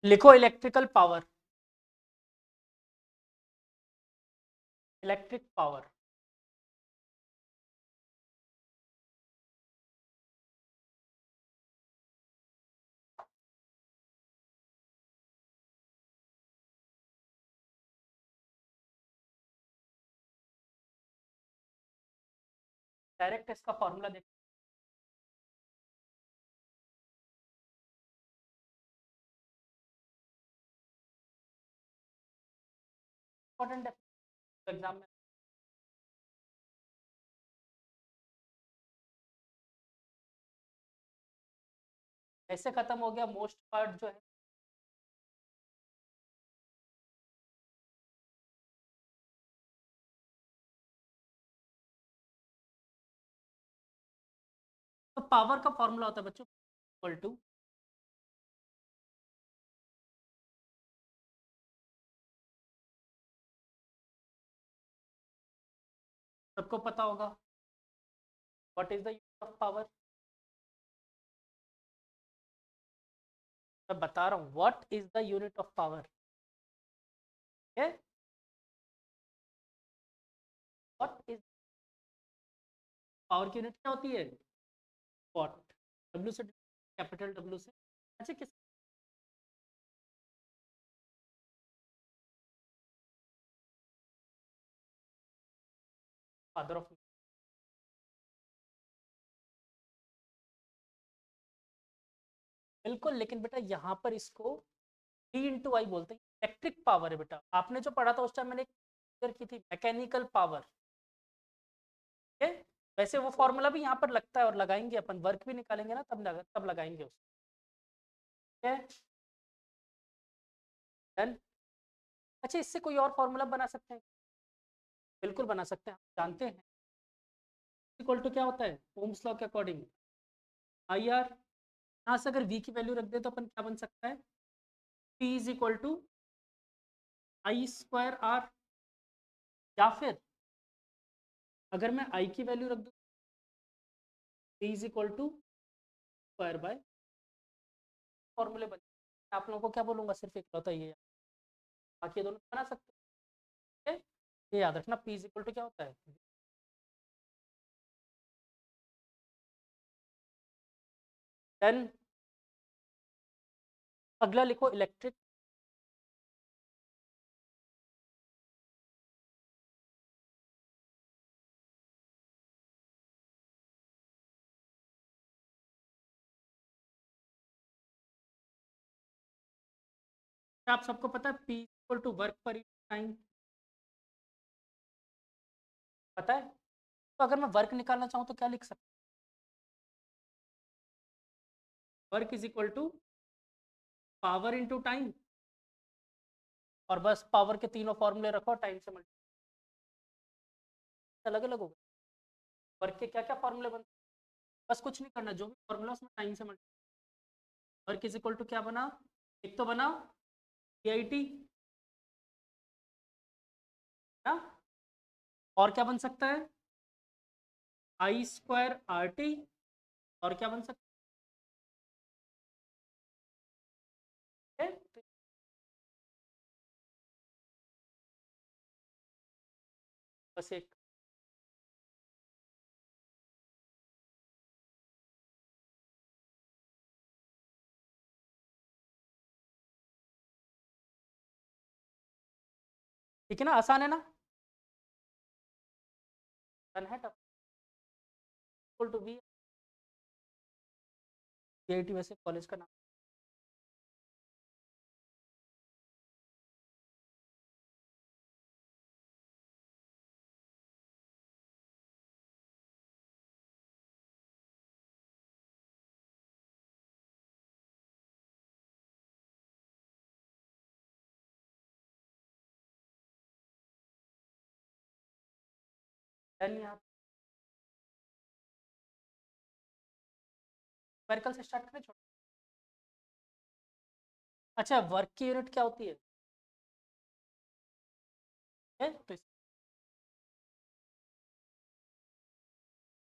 लिखो electrical power, electric power. Direct इसका formula देखो। इंपॉर्टेंट एग्जाम में ऐसे खत्म हो गया मोस्ट पार्ट जो है। तो पावर का फॉर्मूला होता है बच्चों, इक्वल टू, सबको पता होगा, what is the unit of power. मैं बता रहा हूँ what is the unit of power. What is power की यूनिट क्या होती है? वॉट। डब्ल्यू से, कैपिटल डब्ल्यू से। अच्छा किस फादर ऑफ, बिल्कुल, लेकिन बेटा यहाँ पर इसको पी इंटू आई बोलते हैं। इलेक्ट्रिक पावर है बेटा, आपने जो पढ़ा था उस टाइम मैंने clear की थी, मैकेनिकल पावर। ठीक है, वैसे वो फॉर्मूला भी यहाँ पर लगता है और लगाएंगे अपन, वर्क भी निकालेंगे ना तब लगाएंगे उसको। ठीक है, डन। अच्छा, इससे कोई और फॉर्मूला बना सकते हैं? बिल्कुल बना सकते हैं, आप जानते हैं इक्वल टू क्या होता है ओम्स लॉ के अकॉर्डिंग, आई आर। यहाँ से अगर वी की वैल्यू रख दे तो अपन क्या बन सकता है, P is equal to I square R. या फिर अगर मैं आई की वैल्यू रख दूँ, P is equal to square by, फॉर्मूले बन। आप लोगों को क्या बोलूंगा, सिर्फ एक होता है ये, बाकी ये दोनों बना सकते हैं। ये याद रखना, पी इज इक्वल टू क्या होता है, देन अगला लिखो इलेक्ट्रिक, आप सबको पता है पी इक्वल टू वर्क पर टाइम, पता है। तो अगर मैं वर्क निकालना चाहूँ तो क्या लिख सकता हूँ, work is equal to power into time, और बस पावर के तीनों फॉर्मूले रखो, टाइम से मल्टीप्लाई, अलग अलग होगा। वर्क के क्या क्या फॉर्मूले बनते हैं, बस कुछ नहीं करना, जो भी फॉर्मूला उसमें टाइम से multiply. Work is equal to क्या बना, एक तो बना पी आई टी ना, और क्या बन सकता है, आई स्क्वायर आर टी, और क्या बन सकता है, बस एक। ठीक है ना, आसान है ना, डन है। Tough equal to V, V I T वैसे कॉलेज का नाम। डन, यहाँ न्यूमेरिकल से स्टार्ट करें, छोटा। अच्छा, वर्क की यूनिट क्या होती है तो इस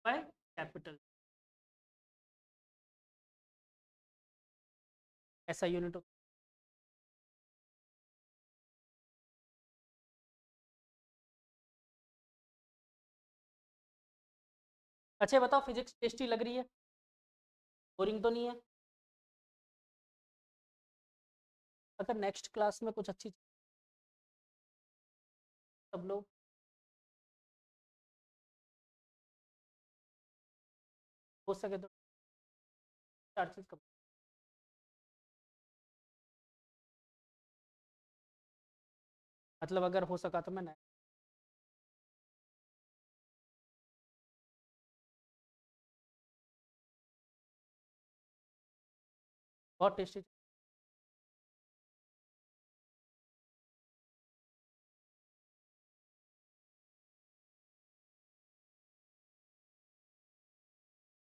बाय कैपिटल, ऐसा यूनिट होता है। अच्छा बताओ, फिजिक्स टेस्टी लग रही है? बोरिंग तो नहीं है? अगर नेक्स्ट क्लास में कुछ अच्छी सब लोग हो सके तो 4 चीज कब, मतलब अगर हो सका तो मैं बहुत टेस्टी।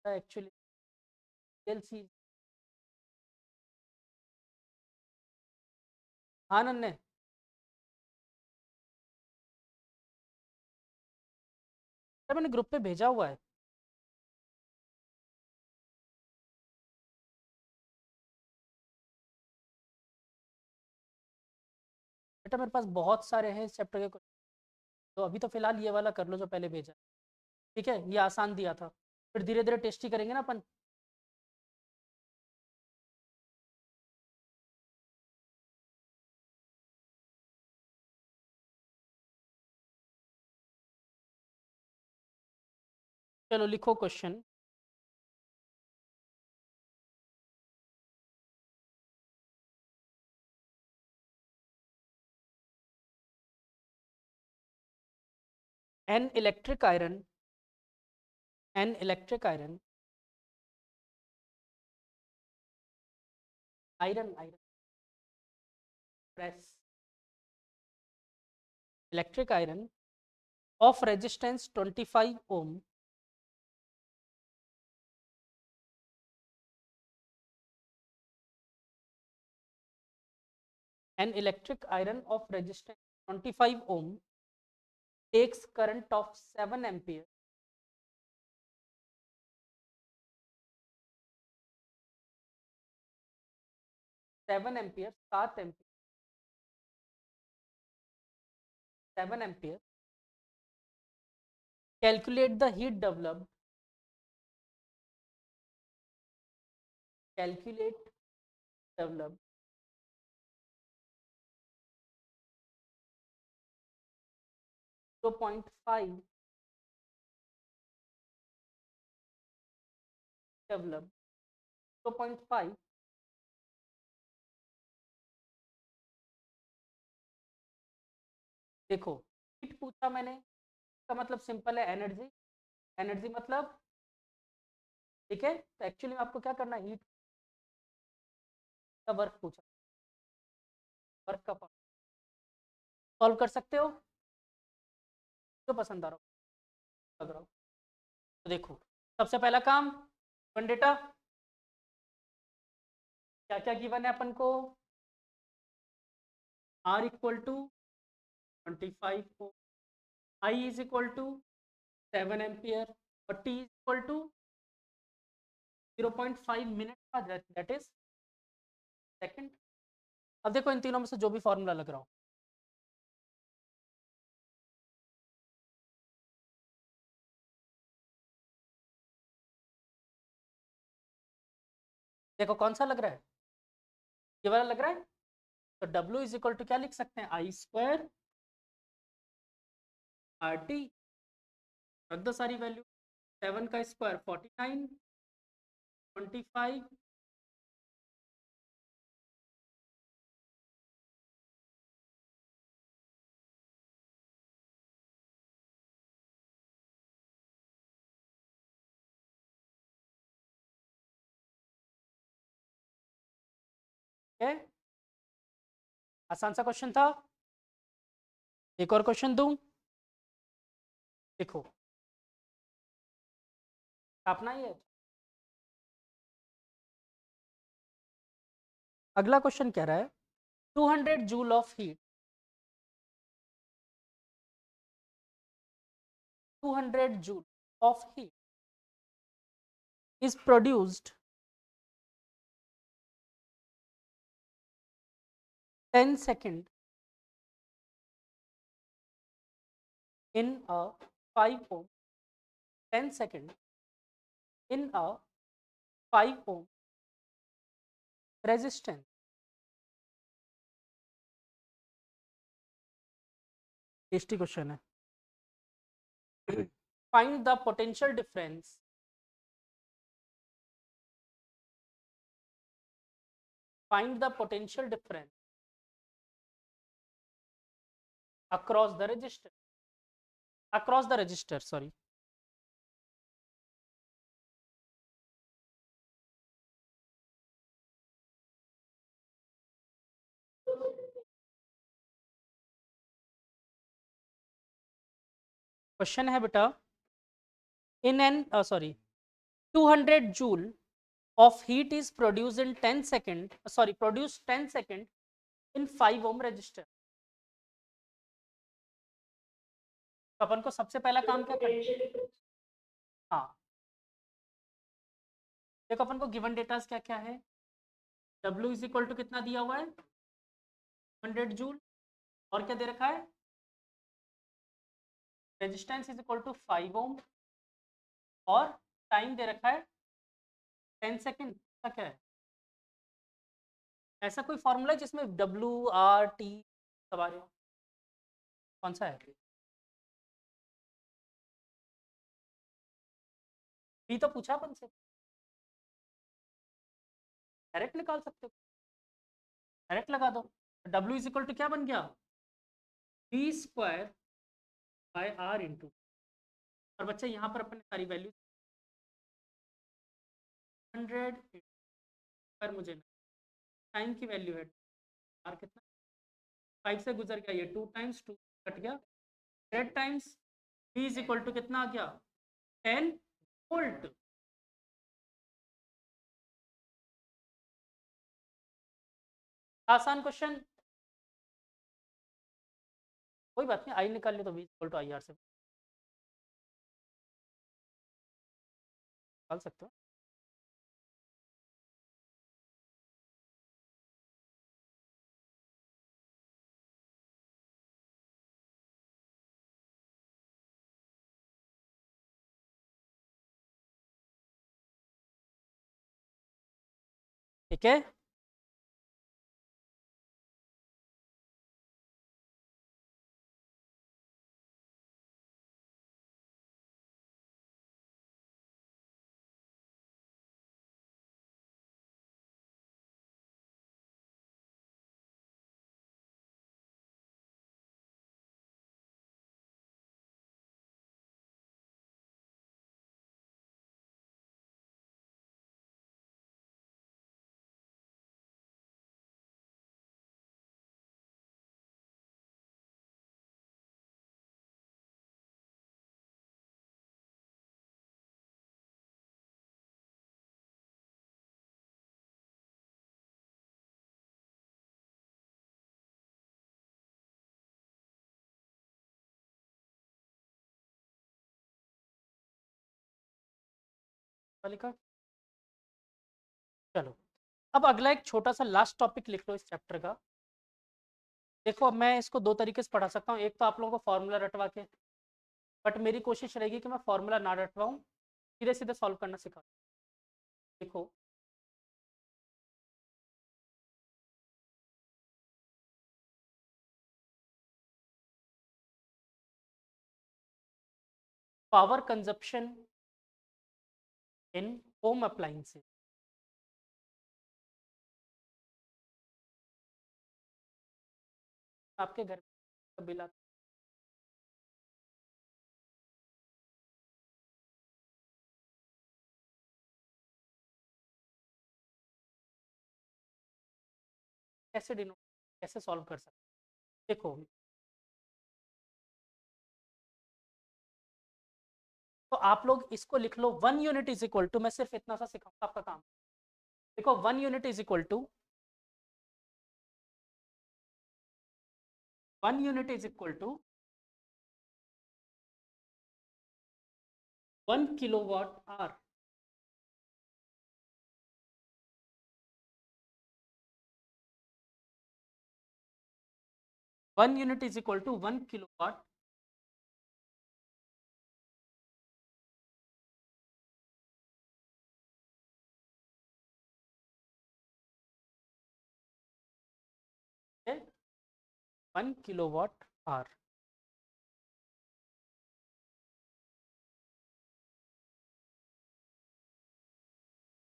Actually LC. हाँ नन्ने, अरे मैंने ग्रुप पे भेजा हुआ है। बेटा मेरे पास बहुत सारे हैं इस चैप्टर के, तो अभी तो फिलहाल ये वाला कर लो जो पहले भेजा। ठीक है, ये आसान दिया था, फिर धीरे धीरे टेस्टी करेंगे ना अपन। चलो लिखो question. An electric iron, N electric iron, iron iron press, electric iron of resistance 25 ohm an electric iron of resistance 25 ohm takes current of 7 ampere 7 ampere 7 ampere 7 ampere, calculate the heat developed, calculate developed 0.5 developed 0.5। देखो heat पूछा मैंने, इसका मतलब simple है energy, energy मतलब, ठीक है। तो एक्चुअली में आपको क्या करना है, हीट का वर्क पूछा, वर्क का सॉल्व कर सकते हो, जो पसंद आ रहा हो लग रहा हो। तो देखो सबसे पहला काम, वन डेटा, क्या क्या गिवन है अपन को, R equal to 25 I is equal to 7 ampere और T is equal to 0.5 minute का, दैट इज सेकंड। अब देखो इन तीनों में से जो भी फॉर्मूला लग रहा हो, देखो कौन सा लग रहा है, ये वाला लग रहा है। तो W इज इक्वल टू क्या लिख सकते हैं, आई स्क्वायर आर टी, रख दो सारी वैल्यू, 7 का स्क्वायर 49, 25, है आसान सा क्वेश्चन था। एक और क्वेश्चन दूं, देखो अपना ही है। अगला क्वेश्चन कह रहा है 200 joule of heat, 200 joule of heat is produced 10 seconds in a 5 ohm, 10 seconds in a 5 ohm resistance. Tasty question है. Find the potential difference across the register, sorry. Question है बेटा, in an 200 joule of heat is produced in 10 second, produced 10 second in 5 ohm resistor. तो अपन को सबसे पहला काम क्या करना है? हाँ, देखो अपन को गिवन डेटा क्या क्या है. W इज इक्वल टू कितना दिया हुआ है? 100 जूल. और क्या दे रखा है? रेजिस्टेंस इज इक्वल टू 5 ओम. और टाइम दे रखा है 10 सेकेंड. क्या है? ऐसा कोई फॉर्मूला जिसमें WRT सब आ रहे हो? कौन सा है? भी तो पूछा अपन से. डायरेक्ट निकाल सकते हो, डायरेक्ट लगा दो. W इज इक्वल टू क्या बन गया? V square by R into. और बच्चा यहाँ पर अपने सारी वैल्यू 100 पर मुझे टाइम की वैल्यू है R कितना 5 से गुजर गया, ये 2 टाइम्स 2 कट गया 8 times. V is equal to कितना आ गया? 10 वोल्ट. आसान क्वेश्चन, कोई बात नहीं. आई निकाल ले तो V इक्वल टू IR से निकाल सकते हो. ठीक है. लिखा. चलो, अब अगला एक छोटा सा लास्ट टॉपिक लिख लो इस चैप्टर का. देखो, अब मैं इसको दो तरीके से पढ़ा सकता हूँ. एक तो आप लोगों को फॉर्मूला रटवा के, बट मेरी कोशिश रहेगी कि मैं फॉर्मूला ना रटवाऊँ, सीधे सीधे सॉल्व करना सिखा. देखो, पावर कंजप्शन इन होम अप्लायंसेस. आपके घर का बिल आता कैसे डिनोट, कैसे सॉल्व कर सकते? देखो, तो आप लोग इसको लिख लो. 1 यूनिट इज इक्वल टू, मैं सिर्फ इतना सा सिखाऊंगा, आपका काम. देखो, 1 unit is equal to 1 unit is equal to 1 kilowatt hour. 1 unit is equal to 1 kilowatt 1 kilowatt hour.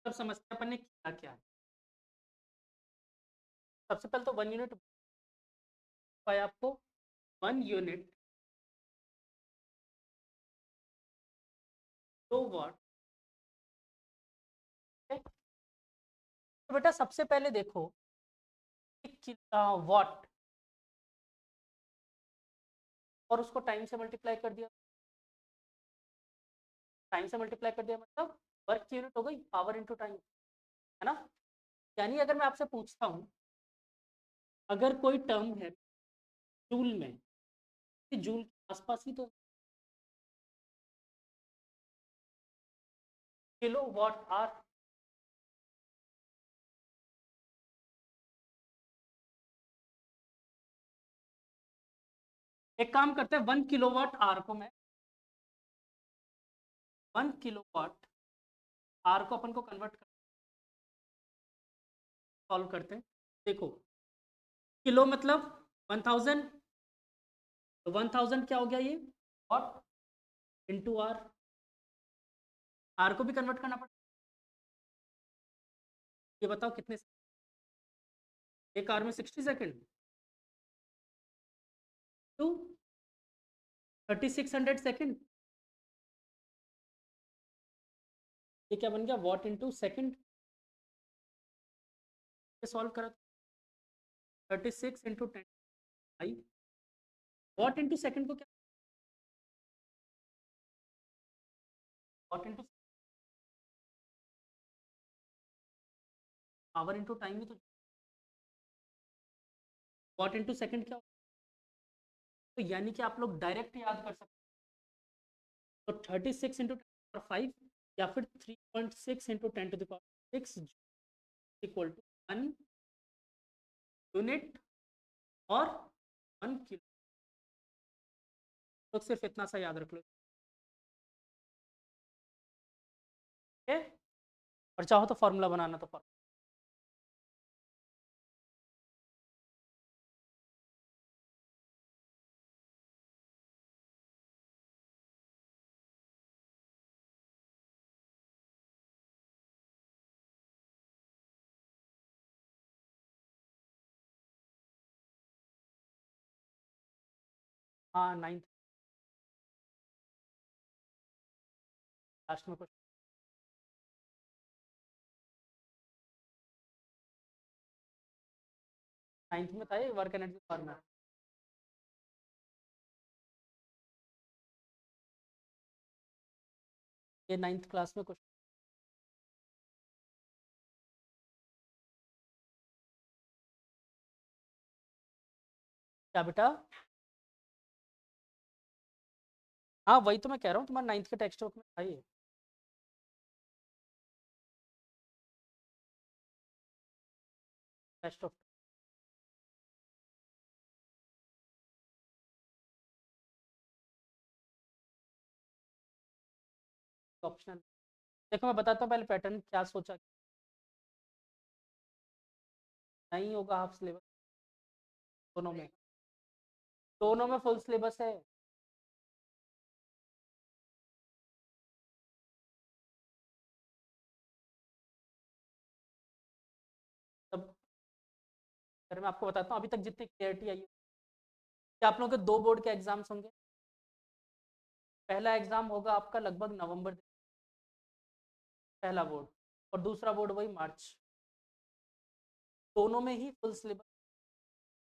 सब समस्या अपन ने किया क्या है? सबसे पहले तो 1 यूनिट पाया आपको, 1 यूनिट किलोवाट। तो बेटा सबसे पहले देखो वाट और उसको टाइम से मल्टीप्लाई कर दिया। टाइम से मल्टीप्लाई कर दिया मतलब वर्क की यूनिट हो गई, पावर इनटू टाइम, है ना। यानी अगर मैं आपसे पूछता हूँ, अगर कोई टर्म है जूल में, जूल के आसपास ही तो किलो वाट आर। एक काम करते हैं, 1 किलोवाट आर को मैं 1 किलोवाट आर को अपन को कन्वर्ट कर सॉल्व करते हैं। देखो किलो मतलब 1000, तो 1000 क्या हो गया ये वाट इंटू आर। आर को भी कन्वर्ट करना पड़ता है। ये बताओ कितने एक आर में 60 सेकेंड टू 3600 सेकेंड। ये क्या बन गया वॉट इंटू सेकेंड। सॉल्व करा 36 into 10 I what into second को क्या what into our into time में तो वॉट इंटू सेकेंड क्या। तो यानी कि आप लोग डायरेक्ट याद कर सकते हो, तो 36 इंटू 5 या फिर 3.6 इंटू 10⁶ इक्वल टू 1 यूनिट और 1 किलो। तो सिर्फ इतना सा याद रख लो, ठीक है। और चाहो तो फॉर्मूला बनाना तो फॉर्मूला हाँ 9th लास्ट में कुछ 9th में था ये वर्क एनर्जी फॉर्मूला। ये 9th क्लास में कुछ क्या बेटा। हाँ वही तो मैं कह रहा हूँ, तुम्हारा 9th के टेक्स्ट बुक में था ये टेस्ट ऑफ ऑप्शनल। देखो मैं बताता हूँ पहले पैटर्न क्या सोचा। नहीं होगा हाफ सिलेबस, दोनों में फुल सिलेबस है। तब अगर मैं आपको बताता हूँ अभी तक जितनी क्लियरिटी आई है, कि आप लोगों के 2 बोर्ड के एग्जाम्स होंगे। पहला एग्जाम होगा आपका लगभग नवंबर, पहला बोर्ड, और दूसरा बोर्ड वही मार्च। दोनों में ही फुल सिलेबस।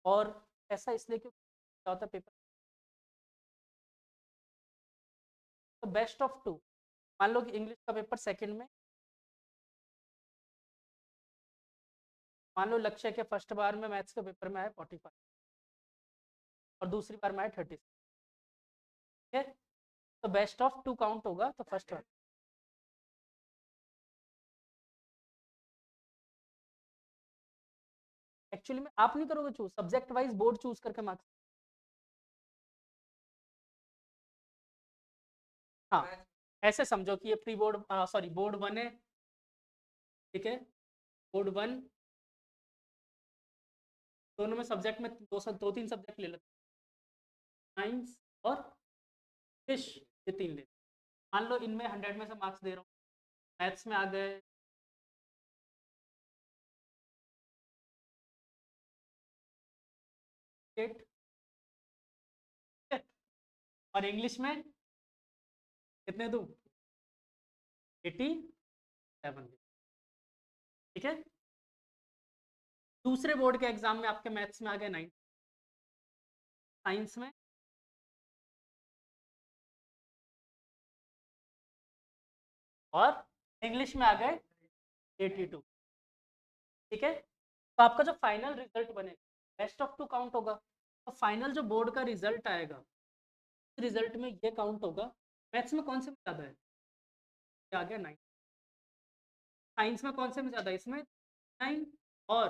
और ऐसा इसलिए क्योंकि क्या होता है पेपर, तो बेस्ट ऑफ टू। मान लो कि इंग्लिश का पेपर सेकंड में, मान लो लक्ष्य के फर्स्ट बार में मैथ्स के पेपर में आए 45 और दूसरी बार में आए 36, ठीक है। तो बेस्ट ऑफ टू काउंट होगा, तो फर्स्ट बार एक्चुअली में आप नहीं करोगे choose, subject wise board choose करके मार्क्स। हाँ ऐसे समझो कि ये प्री बोर्ड सॉरी बोर्ड 1 है, ठीक है। बोर्ड 1 दोनों में सब्जेक्ट में दो तीन सब्जेक्ट ले लेते हैं, साइंस और फिश, ये 3 लेते हैं। मान लो इनमें 100 में से मार्क्स दे रहा हूँ, मैथ्स में आ गए 8 और इंग्लिश में कितने दूँ, 87। ठीक है। दूसरे बोर्ड के एग्जाम में आपके मैथ्स में आ गए 9, साइंस में और इंग्लिश में आ गए 82। ठीक है। तो आपका जो फाइनल रिजल्ट बनेगा बेस्ट ऑफ 2 काउंट होगा। तो फाइनल जो बोर्ड का रिजल्ट आएगा, रिजल्ट में ये काउंट होगा मैथ्स में कौन से में ज़्यादा है, ये आ गया 9, साइंस में कौन से में ज़्यादा है, इसमें 9 और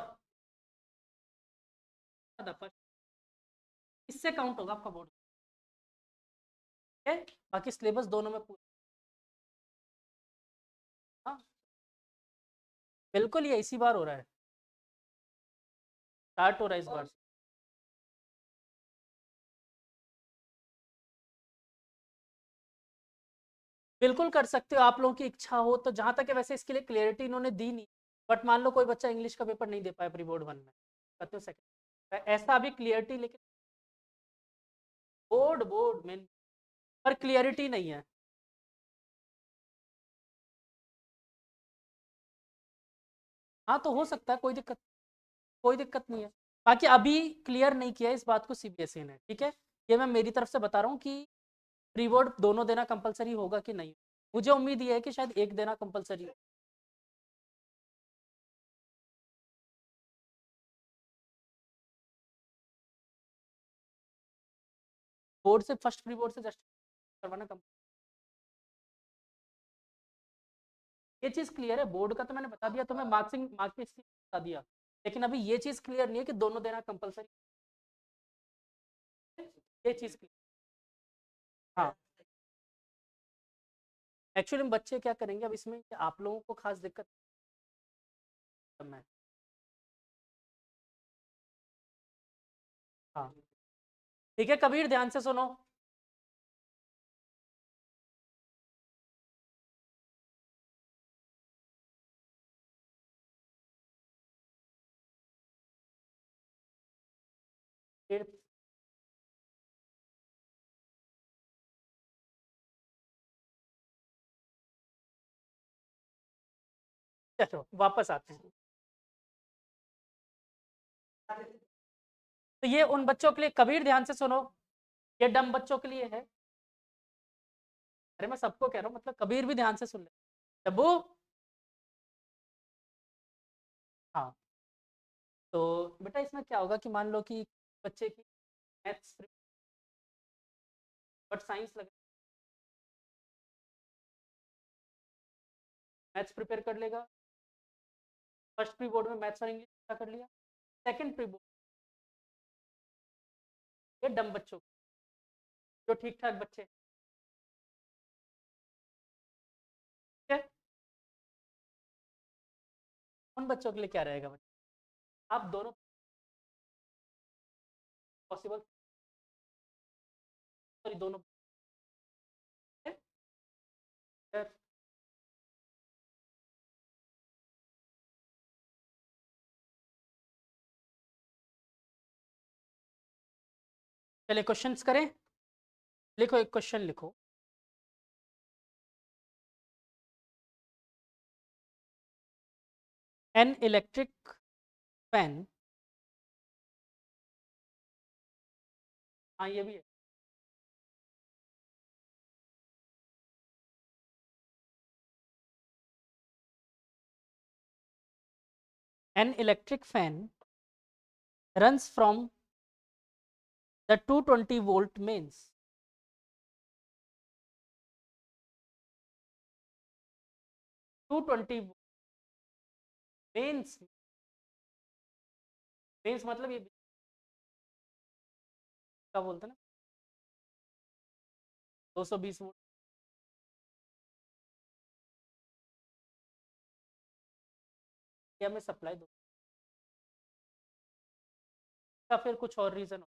ज़्यादा फर्स्ट, इससे काउंट होगा आपका बोर्ड। ठीक है। बाकी सिलेबस दोनों में पूरा, हाँ बिल्कुल ये इसी बार हो रहा है, स्टार्ट हो रहा है इस बार से। बिल्कुल कर सकते हो, आप लोगों की इच्छा हो तो। जहाँ तक है वैसे इसके लिए क्लियरिटी इन्होंने दी नहीं, बट मान लो कोई बच्चा इंग्लिश का पेपर नहीं दे पाया प्री बोर्ड 1 में, कहते हो सेकंड, ऐसा अभी क्लियरिटी, लेकिन बोर्ड बोर्ड में पर क्लियरिटी नहीं है। हाँ तो हो सकता है, कोई दिक्कत नहीं है। बाकी अभी क्लियर नहीं किया इस बात को सीबीएसई ने। ठीक है। ये मैं मेरी तरफ से बता रहा हूँ कि प्री बोर्ड दोनों देना कंपलसरी होगा कि नहीं। मुझे उम्मीद ये है कि शायद एक देना कंपलसरी हो। बोर्ड से फर्स्ट प्री बोर्ड से जस्ट करवाना कम, ये चीज़ क्लियर है। बोर्ड का तो मैंने बता दिया तुम्हें, मार्क्सिंग बता दिया, लेकिन अभी ये चीज़ क्लियर नहीं है कि दोनों देना कंपलसरी, ये चीज़ क्लियर। हाँ एक्चुअली में बच्चे क्या करेंगे अब इसमें, कि आप लोगों को खास दिक्कत है। हाँ ठीक है कबीर, ध्यान से सुनो। फिर चलो वापस आते हैं। तो ये उन बच्चों के लिए, कबीर ध्यान से सुनो, ये डम बच्चों के लिए है। अरे मैं सबको कह रहा हूँ, मतलब कबीर भी ध्यान से सुन ले। डब्बू, हाँ तो बेटा इसमें क्या होगा कि मान लो कि बच्चे की मैथ्स बट साइंस लगे, मैथ्स प्रिपेयर कर लेगा, फर्स्ट प्री बोर्ड में मैथ्स और इंग्लिश कर लिया, सेकंड प्री बोर्ड ये डम बच्चों, जो ठीक ठाक बच्चे, ठीक है। उन बच्चों के लिए क्या रहेगा बच्चे, आप दोनों पॉसिबल, सॉरी दोनों, चलिए क्वेश्चंस करें। लिखो, एक क्वेश्चन लिखो। एन इलेक्ट्रिक फैन, हाँ ये भी है। An electric fan runs from the 220 volt mains, 220 mains, mains मतलब ये क्या बोलते हैं ना, 220 वोल्ट या में सप्लाई दो। या फिर कुछ और रीज़न?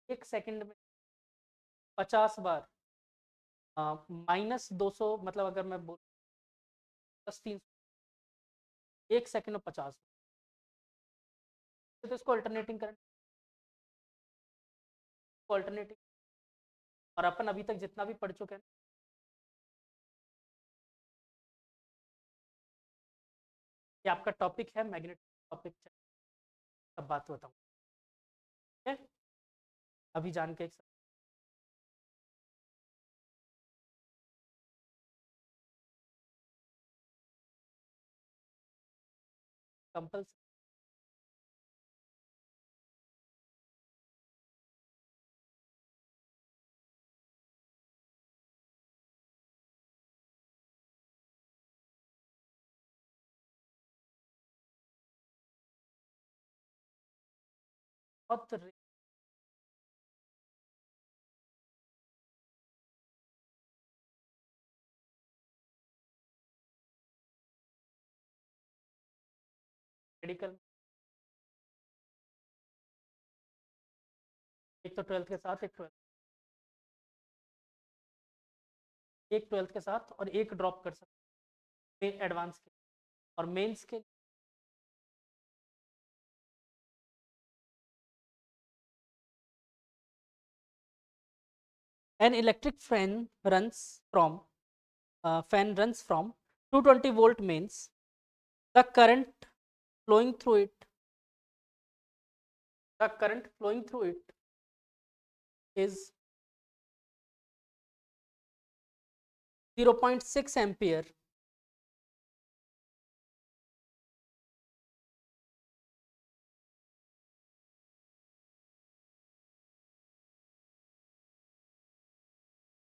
एक सेकंड में 50 बार, -200 मतलब अगर मैं बोल +300, एक सेकंड में 50, तो इसको अल्टरनेटिंग करंट, अल्टरनेटिंग। और अपन अभी तक जितना भी पढ़ चुके हैं, ये आपका टॉपिक है मैग्नेटिक टॉपिक, अब बात बताऊँ, ठीक है? अभी जान के एक कंपल्स बहुत मेडिकल, एक तो 12th के साथ, एक 12th के साथ और एक ड्रॉप कर सकते हैं एडवांस के, और मेंस के an electric fan runs from 220 volt mains. The flowing through it current flowing through it is 0.6 ampere.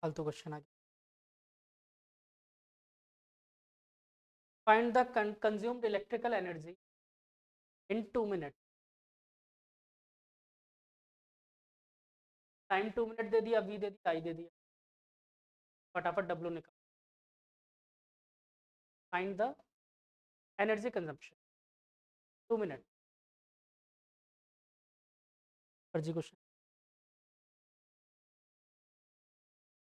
फालतू क्वेश्चन आ गया। Find the consumed electrical energy in 2 minutes. Time 2 minute दे दिया, वी दे दिया, आई दे दिया, फटाफट डब्ल्यू निकाल। Find the energy consumption 2 minute. फर्जी क्वेश्चन,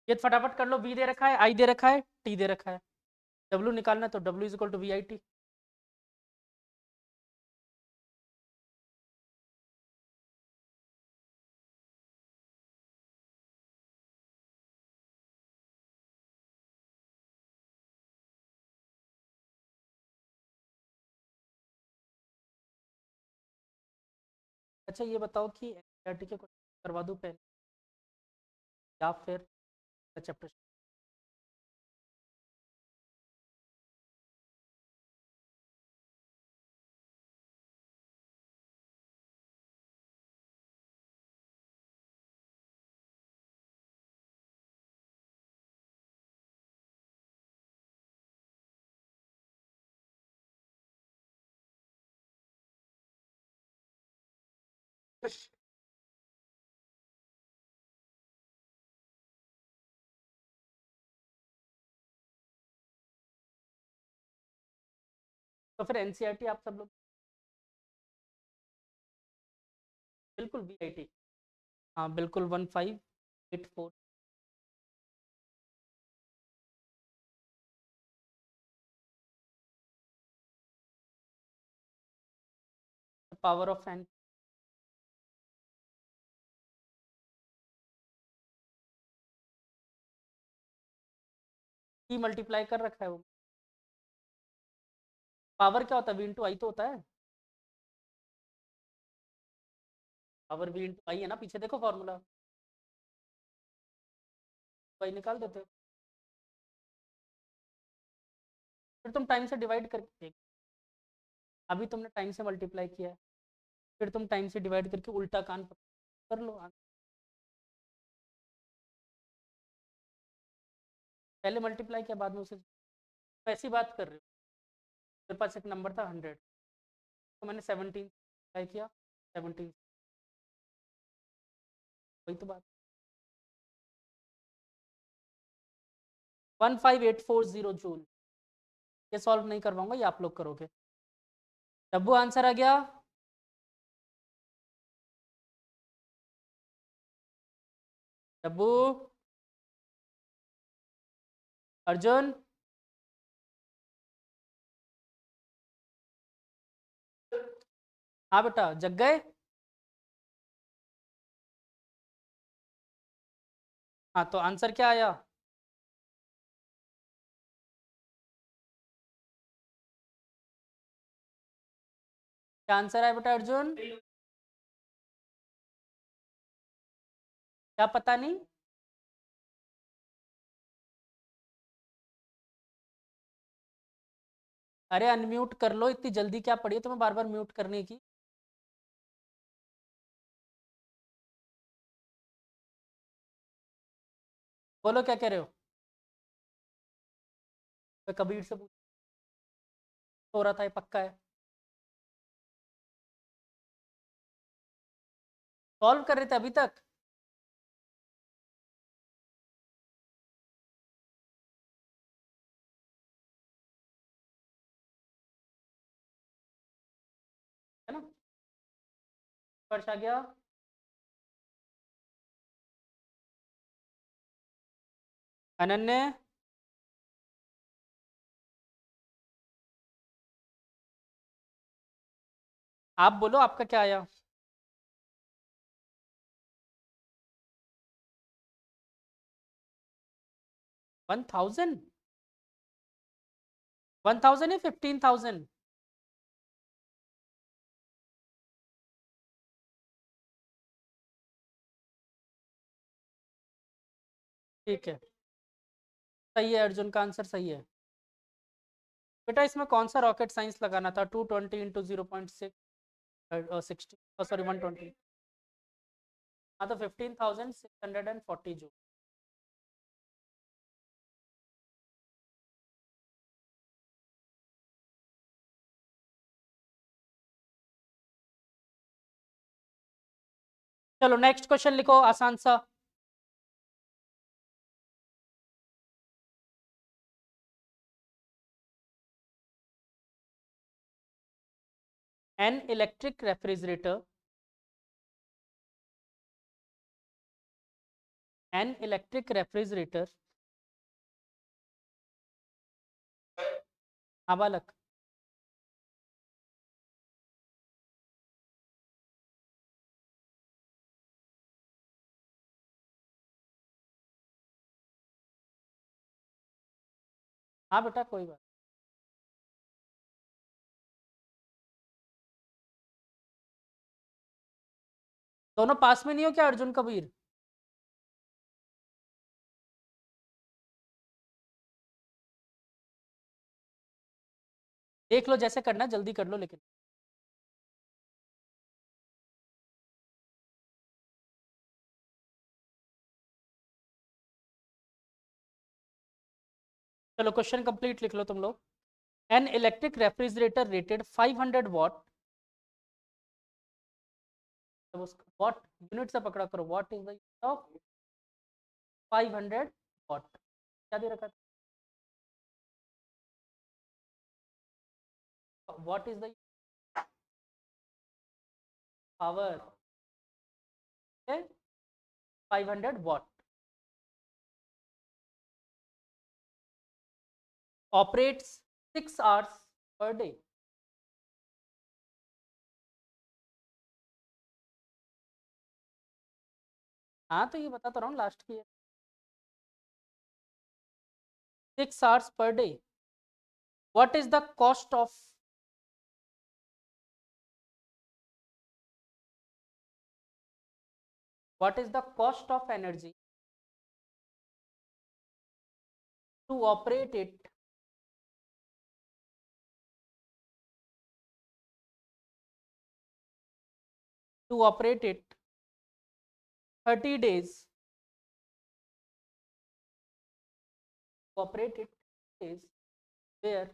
ये फटाफट कर लो। वी दे रखा है, आई दे रखा है, टी दे रखा है, डब्ल्यू निकालना है, तो W is equal to V I T. अच्छा ये बताओ कि एनसीईआरटी के क्वेश्चन करवा दूं पहले, या फिर चैप्टर? तो फिर एनसीईआरटी आप सब लोग बिल्कुल वी आई टी, हाँ बिल्कुल 1584। पावर ऑफ फैन, की मल्टीप्लाई कर रखा है वो। पावर क्या होता है? वी इंटू आई तो होता है। पावर वी इंटू आई है ना, पीछे देखो फॉर्मूला, आई निकाल देते हो। फिर तुम टाइम से डिवाइड करके देख, अभी तुमने टाइम से मल्टीप्लाई किया है, फिर तुम टाइम से डिवाइड करके उल्टा कान कर लो। पहले मल्टीप्लाई किया, बाद में उसे ऐसी बात कर रहे हो। मेरे पास एक नंबर था 100, तो मैंने 17 मल्टीप्लाई किया, 17 वही तो बात। 15840 जूल। ये सॉल्व नहीं करवाऊंगा, ये आप लोग करोगे। डब्बू आंसर आ गया। डब्बू, अर्जुन, हाँ बेटा जग गए। हाँ तो आंसर क्या आया? क्या आंसर आया बेटा अर्जुन? क्या पता नहीं? अरे अनम्यूट कर लो, इतनी जल्दी क्या पड़ी है तुम्हें बार बार म्यूट करने की? बोलो क्या कह रहे हो? मैं कबीर से पूछ, हो रहा था, ये पक्का है? सॉल्व कर रहे थे अभी तक। है ना? स्पर्श आ गया। अनन्य, आप बोलो आपका क्या आया? 1000? 1000 या 15,000? ठीक है, सही है, अर्जुन का आंसर सही है। बेटा इसमें कौन सा रॉकेट साइंस लगाना था? 220 इंटू 0.6 60, सॉरी 120। हाँ तो 15,640 जूल। चलो नेक्स्ट क्वेश्चन लिखो आसान सा। An electric refrigerator, an electric refrigerator, हाँ बालक। हाँ बेटा कोई बात। दोनों पास में नहीं हो क्या अर्जुन कबीर? देख लो जैसे करना है, जल्दी कर लो लेकिन। चलो क्वेश्चन कंप्लीट लिख लो तुम लोग। An electric refrigerator rated 500 what, तब उसका वॉट यूनिट से पकड़ा करो। What is the of 500 what? क्या दे रखा था? What is the power? 500 what. Operates 6 hours पर डे। हाँ तो ये बता तो रहा हूँ लास्ट की है। 6 आवर्स पर day. What is the cost of, what is the cost of energy to operate it, to operate it 30 days, operate it days where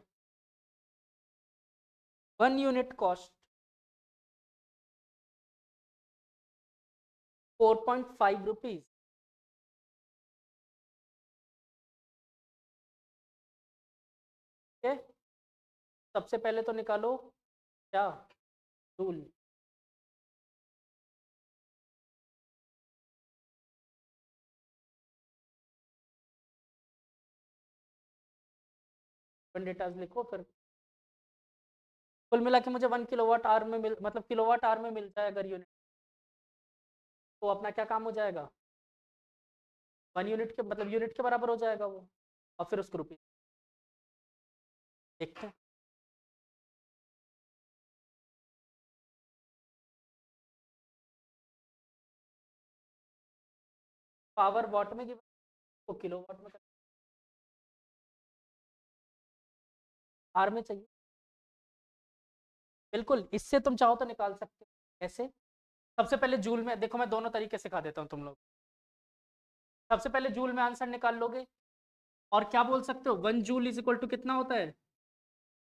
1 unit cost 4.5 रुपीज। ठीक है, सबसे पहले तो निकालो क्या जूल। डेटाज लिखो फिर। कुल मिला के मुझे 1 किलोवाट आवर में मतलब किलोवाट आवर में मिलता है अगर यूनिट, तो अपना क्या काम हो जाएगा, 1 यूनिट के मतलब यूनिट के बराबर हो जाएगा वो, और फिर उसको रुपये देखते हैं। पावर वॉट में गिवन, तो किलोवाट में आर में चाहिए। बिल्कुल, इससे तुम चाहो तो निकाल सकते हो ऐसे। सबसे पहले जूल में देखो, मैं दोनों तरीके सिखा देता हूँ तुम लोग। सबसे पहले जूल में आंसर निकाल लोगे, और क्या बोल सकते हो, 1 जूल = कितना होता है,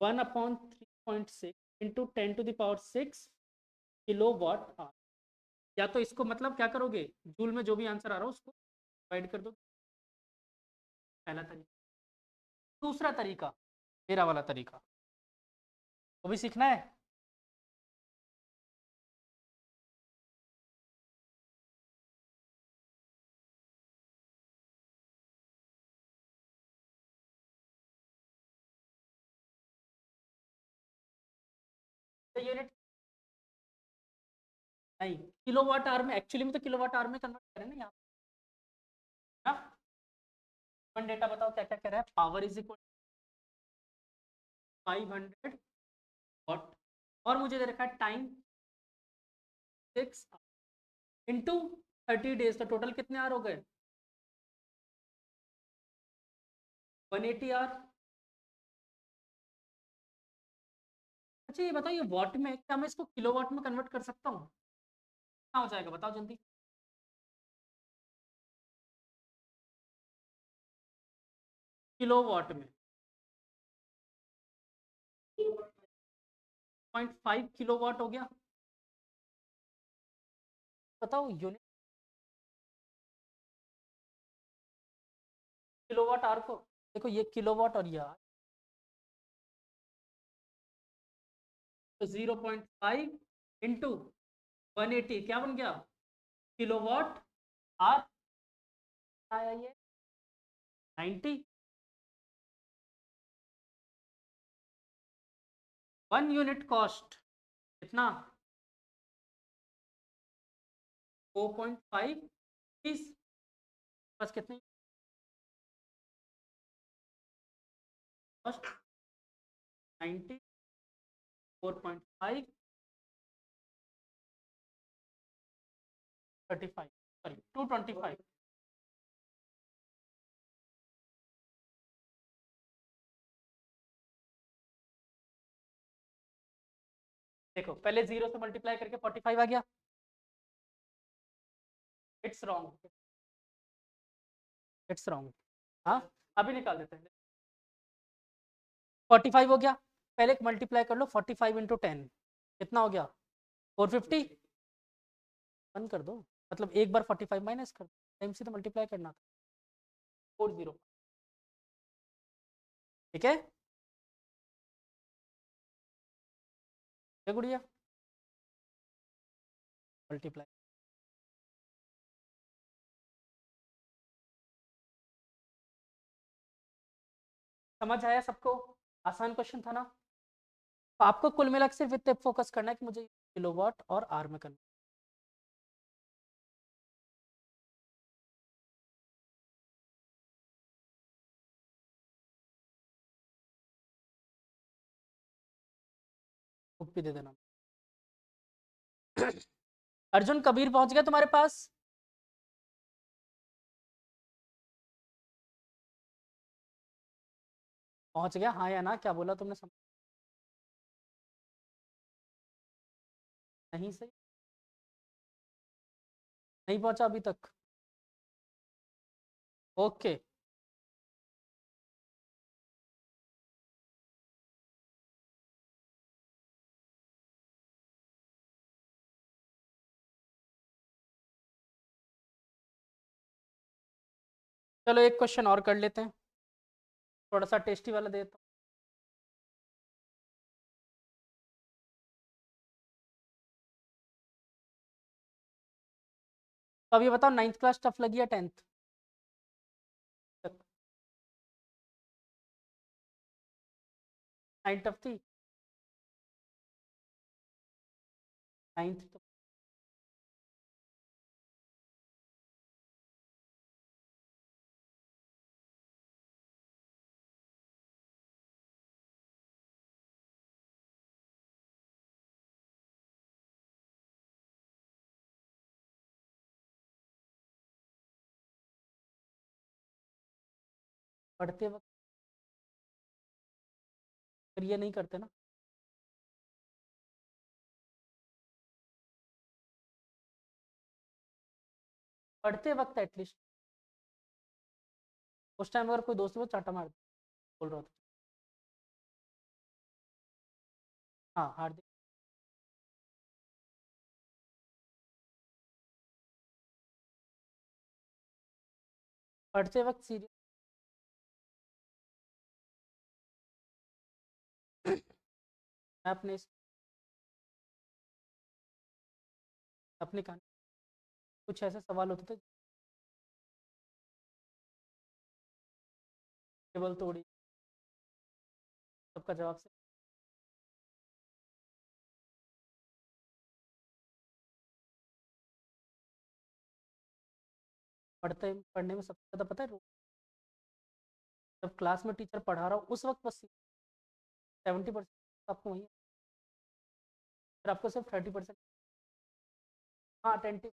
1/3.6 इंटू 10⁶ किलोवाट आवर। या तो इसको मतलब क्या करोगे, जूल में जो भी आंसर आ रहा हो उसको डिवाइड कर दो, पहला तरीका। दूसरा तरीका, मेरा वाला तरीका, वो भी सीखना है। तो यूनिट नहीं, किलोवाट आवर में एक्चुअली में तो किलोवाट आवर में कन्वर्ट करें ना यहाँ, ना। वन डेटा बताओ क्या क्या कह रहा है, पावर = 500 वॉट, और मुझे दे रखा है टाइम 6 इंटू 30 डेज, तो टोटल कितने आवर हो गए, 180 आवर। अच्छा ये बताओ, ये वॉट में क्या मैं इसको किलोवाट में कन्वर्ट कर सकता हूँ, कितना हो जाएगा बताओ जल्दी। किलोवाट में 0.5 किलोवाट हो गया। बताओ यूनिट किलोवाट आवर को, देखो ये किलोवाट और ये आवर, तो 0.5 इंटू 180 क्या बन गया, किलोवाट आवर आया ये 90। 1 यूनिट कॉस्ट कितना, 4.5 इस बस कितनी कॉस्ट, 90 4.5 35 सॉरी 225। देखो पहले 0 से मल्टीप्लाई करके 45 आ गया, इट्स रॉन्ग, इट्स रॉन्ग। हाँ, अभी निकाल देते हैं। 45 हो गया, पहले एक मल्टीप्लाई कर लो, 45 इंटू 10 कितना हो गया, 450। बंद कर दो, मतलब एक बार 45 माइनस कर दो, टाइम से तो मल्टीप्लाई करना था, 40। ठीक है, क्या गुड़िया, मल्टीप्लाई। समझ आया सबको, आसान क्वेश्चन था ना। तो आपको कुल मिला के सिर्फ इतने फोकस करना है कि मुझे किलोवाट और आर में करना, बुक भी दे देना। अर्जुन कबीर पहुंच गया तुम्हारे पास, पहुंच गया हाँ या ना, क्या बोला तुमने नहीं सही, नहीं पहुंचा अभी तक। ओके। चलो एक क्वेश्चन और कर लेते हैं, थोड़ा सा टेस्टी वाला देता हूँ। तो अब ये बताओ, 9th क्लास टफ लगी या 10th? 9 टफ थी? 9th तो पढ़ते वक्त फिर ये नहीं करते ना। पढ़ते वक्त एटलीस्ट उस टाइम अगर कोई दोस्त वो चाटा मार बोल रहा था। हाँ हार्दिक। पढ़ते वक्त सीरियस। मैं अपने कहानी कुछ ऐसे सवाल होते थे, टेबल तोड़ी, सबका जवाब से। पढ़ने में सबसे ज़्यादा पता है, जब क्लास में टीचर पढ़ा रहा हो उस वक्त बस 70% आपको वही है, फिर आपको सिर्फ 30%। हाँ अटेंटिव,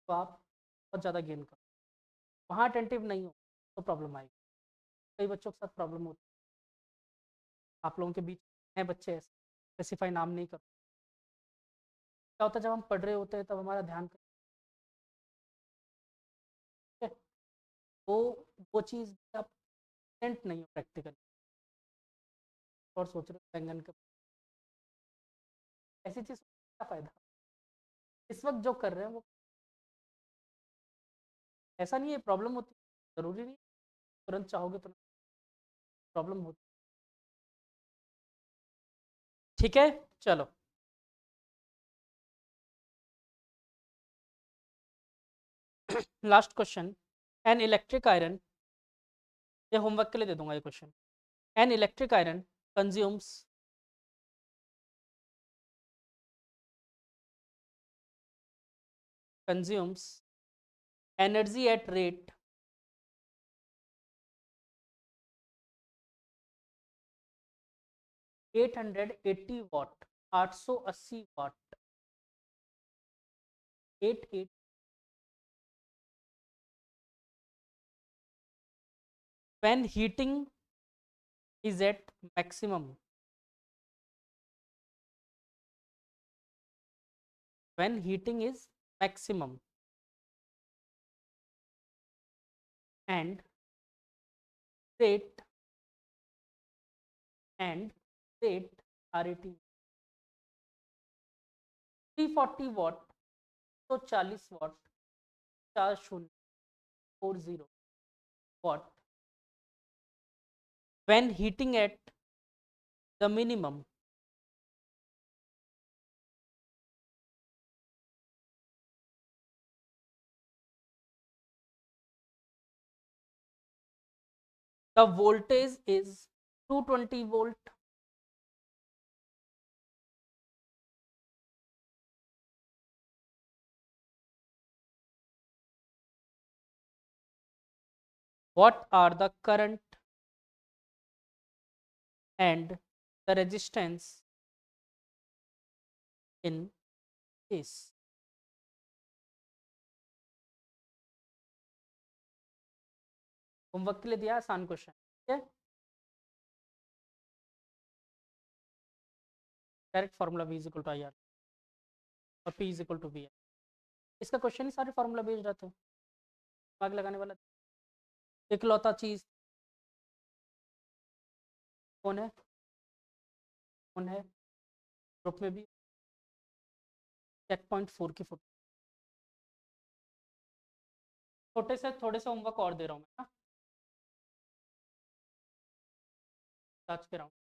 तो आप बहुत ज़्यादा गेन करो। वहाँ अटेंटिव नहीं हो तो प्रॉब्लम आएगी। कई बच्चों के साथ प्रॉब्लम होती है, आप लोगों के बीच हैं बच्चे ऐसे, स्पेसिफाई नाम नहीं करो। क्या होता है, जब हम पढ़ रहे होते हैं तब हमारा ध्यान ठीक है, वो चीज़ आप present नहीं हो प्रैक्टिकल, और सोच रहे हो बैंगन का, ऐसी चीज़ का फायदा। इस वक्त जो कर रहे हैं वो ऐसा नहीं है, प्रॉब्लम होती है, ज़रूरी नहीं तुरंत चाहोगे तो प्रॉब्लम होती। ठीक है, चलो last question. An electric iron, ये होमवर्क के लिए दे दूंगा ये question. An electric iron consumes consumes energy at rate 880 watt, 880 watt, 88 when heating is at maximum, when heating is maximum and rate and rate RAT 340 watt, 140 watt, 4040 watt when heating at the minimum, the voltage is 220 volt. What are the current and the resistance in this? Homework के लिए दिया आसान question, ठीक है। Direct formula V is equal to I R और P is equal to V. इसका question ही सारे फार्मूला बेस्ड रहते हैं, दिमाग लगाने वाला इकलौता चीज कौन है, कौन है ग्रुप में भी चेक पॉइंट 4 की फुट छोटे से थोड़े से होमवर्क और दे रहा हूँ मैं ना, आज के राउंड